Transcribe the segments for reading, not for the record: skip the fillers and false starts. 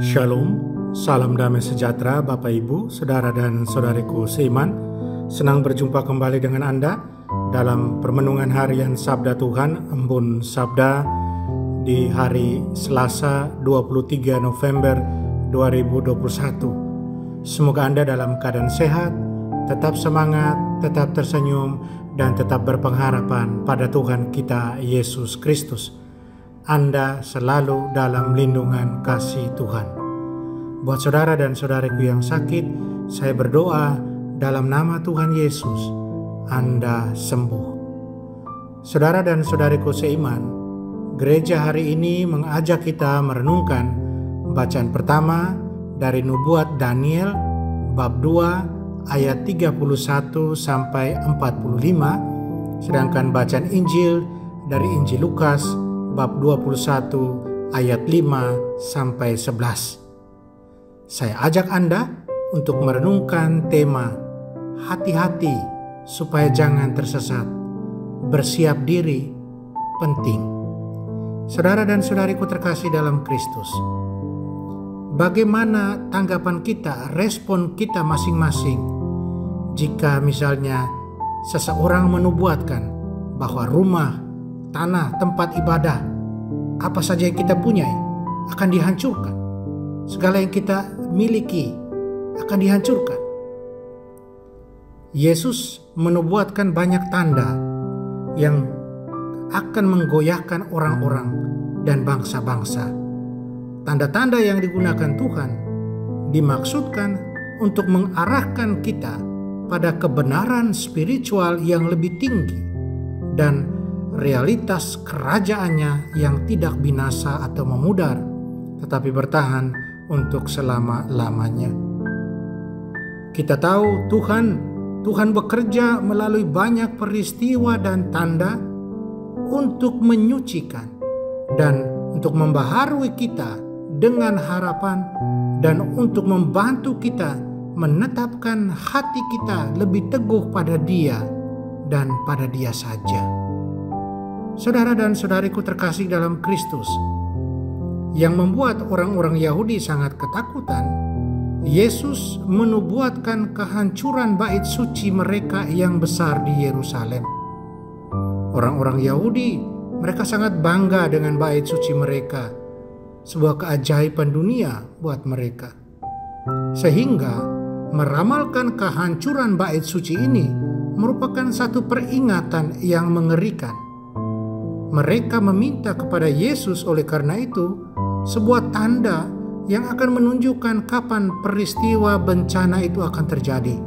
Shalom, salam damai sejahtera Bapak Ibu, Saudara dan Saudariku seiman. Senang berjumpa kembali dengan Anda dalam permenungan harian Sabda Tuhan, Embun Sabda di hari Selasa 23 November 2021. Semoga Anda dalam keadaan sehat, tetap semangat, tetap tersenyum, dan tetap berpengharapan pada Tuhan kita Yesus Kristus. Anda selalu dalam lindungan kasih Tuhan. Buat saudara dan saudariku yang sakit, saya berdoa dalam nama Tuhan Yesus, Anda sembuh. Saudara dan saudariku seiman, gereja hari ini mengajak kita merenungkan bacaan pertama dari Nubuat Daniel bab 2 ayat 31 sampai 45, sedangkan bacaan Injil dari Injil Lukas bab 21 ayat 5 sampai 11. Saya ajak Anda untuk merenungkan tema hati-hati supaya jangan tersesat. Bersiap diri penting. Saudara dan saudariku terkasih dalam Kristus, bagaimana tanggapan kita, respon kita masing-masing jika misalnya seseorang menubuatkan bahwa rumah, tanah, tempat ibadah, apa saja yang kita punyai akan dihancurkan. Segala yang kita miliki akan dihancurkan. Yesus menubuatkan banyak tanda yang akan menggoyahkan orang-orang dan bangsa-bangsa. Tanda-tanda yang digunakan Tuhan dimaksudkan untuk mengarahkan kita pada kebenaran spiritual yang lebih tinggi dan realitas kerajaannya yang tidak binasa atau memudar, tetapi bertahan untuk selama-lamanya. Kita tahu Tuhan bekerja melalui banyak peristiwa dan tanda untuk menyucikan dan untuk membaharui kita dengan harapan dan untuk membantu kita menetapkan hati kita lebih teguh pada Dia dan pada Dia saja. Saudara dan saudariku terkasih dalam Kristus, yang membuat orang-orang Yahudi sangat ketakutan, Yesus menubuatkan kehancuran bait suci mereka yang besar di Yerusalem. Orang-orang Yahudi, mereka sangat bangga dengan bait suci mereka, sebuah keajaiban dunia buat mereka. Sehingga meramalkan kehancuran bait suci ini merupakan satu peringatan yang mengerikan. Mereka meminta kepada Yesus oleh karena itu sebuah tanda yang akan menunjukkan kapan peristiwa bencana itu akan terjadi.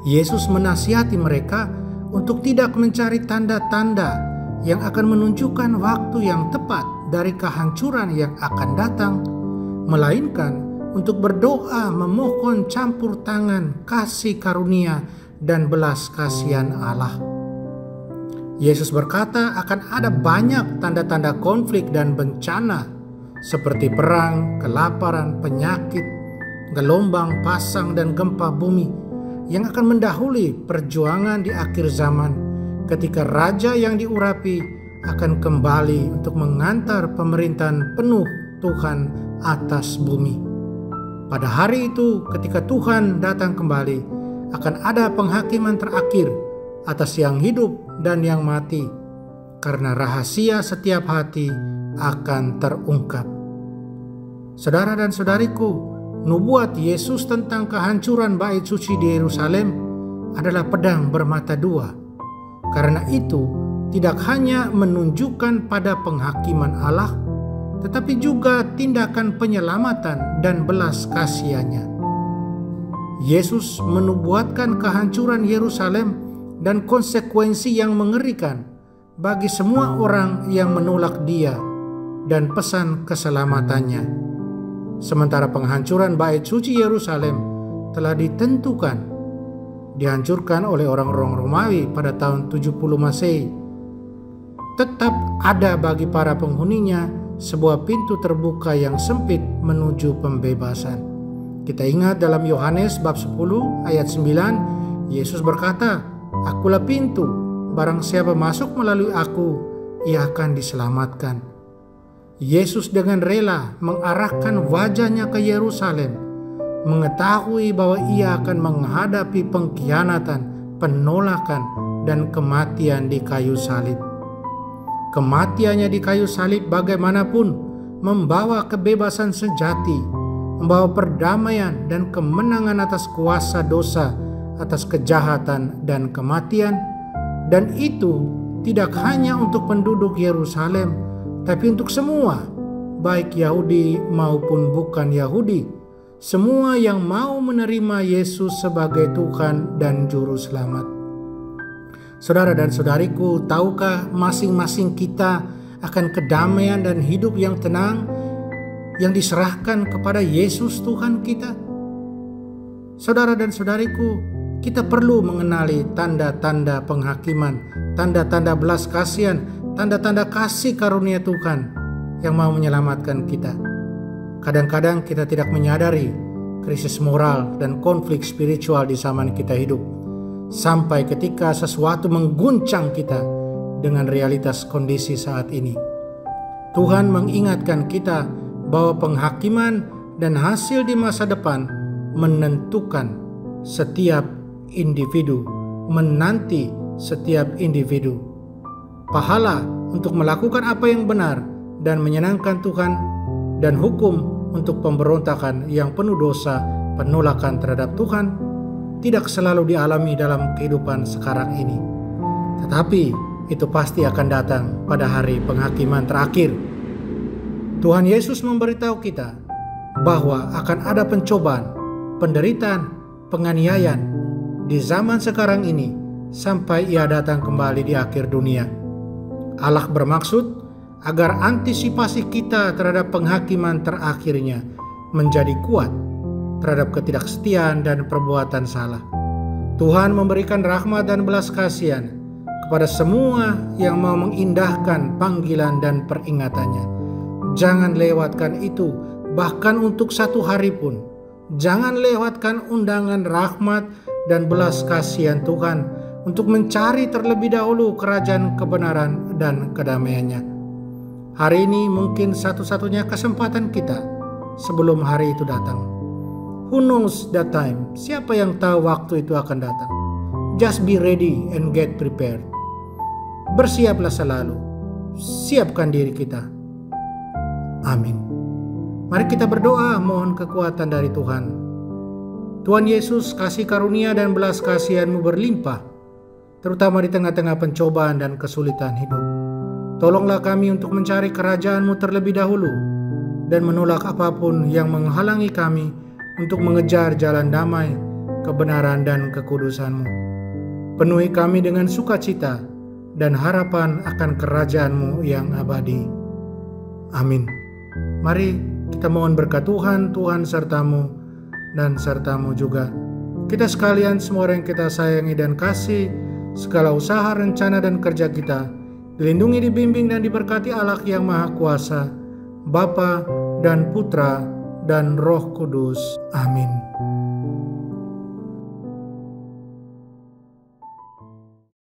Yesus menasihati mereka untuk tidak mencari tanda-tanda yang akan menunjukkan waktu yang tepat dari kehancuran yang akan datang, melainkan untuk berdoa memohon campur tangan kasih karunia dan belas kasihan Allah. Yesus berkata akan ada banyak tanda-tanda konflik dan bencana seperti perang, kelaparan, penyakit, gelombang pasang dan gempa bumi yang akan mendahului perjuangan di akhir zaman ketika raja yang diurapi akan kembali untuk mengantar pemerintahan penuh Tuhan atas bumi. Pada hari itu ketika Tuhan datang kembali akan ada penghakiman terakhir atas yang hidup dan yang mati, karena rahasia setiap hati akan terungkap. Saudara dan saudariku, nubuat Yesus tentang kehancuran bait suci di Yerusalem adalah pedang bermata dua. Karena itu, tidak hanya menunjukkan pada penghakiman Allah, tetapi juga tindakan penyelamatan dan belas kasihannya. Yesus menubuatkan kehancuran Yerusalem dan konsekuensi yang mengerikan bagi semua orang yang menolak Dia dan pesan keselamatannya. Sementara penghancuran bait suci Yerusalem telah ditentukan, dihancurkan oleh orang-orang Romawi pada tahun 70 Masehi. Tetap ada bagi para penghuninya sebuah pintu terbuka yang sempit menuju pembebasan. Kita ingat dalam Yohanes bab 10 ayat 9, Yesus berkata, "Akulah pintu, barang siapa masuk melalui aku, ia akan diselamatkan." Yesus dengan rela mengarahkan wajahnya ke Yerusalem, mengetahui bahwa ia akan menghadapi pengkhianatan, penolakan, dan kematian di kayu salib. Kematiannya di kayu salib bagaimanapun membawa kebebasan sejati, membawa perdamaian dan kemenangan atas kuasa dosa, atas kejahatan dan kematian. Dan itu tidak hanya untuk penduduk Yerusalem, tapi untuk semua, baik Yahudi maupun bukan Yahudi, semua yang mau menerima Yesus sebagai Tuhan dan Juru Selamat. Saudara dan saudariku, tahukah masing-masing kita akan kedamaian dan hidup yang tenang yang diserahkan kepada Yesus Tuhan kita? Saudara dan saudariku, kita perlu mengenali tanda-tanda penghakiman, tanda-tanda belas kasihan, tanda-tanda kasih karunia Tuhan yang mau menyelamatkan kita. Kadang-kadang kita tidak menyadari krisis moral dan konflik spiritual di zaman kita hidup, sampai ketika sesuatu mengguncang kita dengan realitas kondisi saat ini. Tuhan mengingatkan kita bahwa penghakiman dan hasil di masa depan menentukan setiap individu, menanti setiap individu. Pahala untuk melakukan apa yang benar dan menyenangkan Tuhan, dan hukum untuk pemberontakan yang penuh dosa, penolakan terhadap Tuhan, tidak selalu dialami dalam kehidupan sekarang ini. Tetapi itu pasti akan datang pada hari penghakiman terakhir. Tuhan Yesus memberitahu kita bahwa akan ada pencobaan, penderitaan, penganiayaan di zaman sekarang ini sampai Ia datang kembali di akhir dunia. Allah bermaksud agar antisipasi kita terhadap penghakiman terakhirnya menjadi kuat terhadap ketidaksetiaan dan perbuatan salah. Tuhan memberikan rahmat dan belas kasihan kepada semua yang mau mengindahkan panggilan dan peringatannya. Jangan lewatkan itu, bahkan untuk satu hari pun. Jangan lewatkan undangan rahmat dan belas kasihan Tuhan untuk mencari terlebih dahulu kerajaan kebenaran dan kedamaiannya. Hari ini mungkin satu-satunya kesempatan kita sebelum hari itu datang. Who knows that time? Siapa yang tahu waktu itu akan datang? Just be ready and get prepared. Bersiaplah selalu. Siapkan diri kita. Amin. Mari kita berdoa mohon kekuatan dari Tuhan. Tuhan Yesus, kasih karunia dan belas kasihan-Mu berlimpah, terutama di tengah-tengah pencobaan dan kesulitan hidup. Tolonglah kami untuk mencari kerajaan-Mu terlebih dahulu dan menolak apapun yang menghalangi kami untuk mengejar jalan damai, kebenaran, dan kekudusan-Mu. Penuhi kami dengan sukacita dan harapan akan kerajaan-Mu yang abadi. Amin. Mari kita mohon berkat Tuhan, Tuhan sertamu dan sertamu juga. Kita sekalian, semua orang yang kita sayangi dan kasih, segala usaha, rencana, dan kerja kita dilindungi, dibimbing, dan diberkati Allah yang Maha Kuasa, Bapa dan Putra dan Roh Kudus. Amin.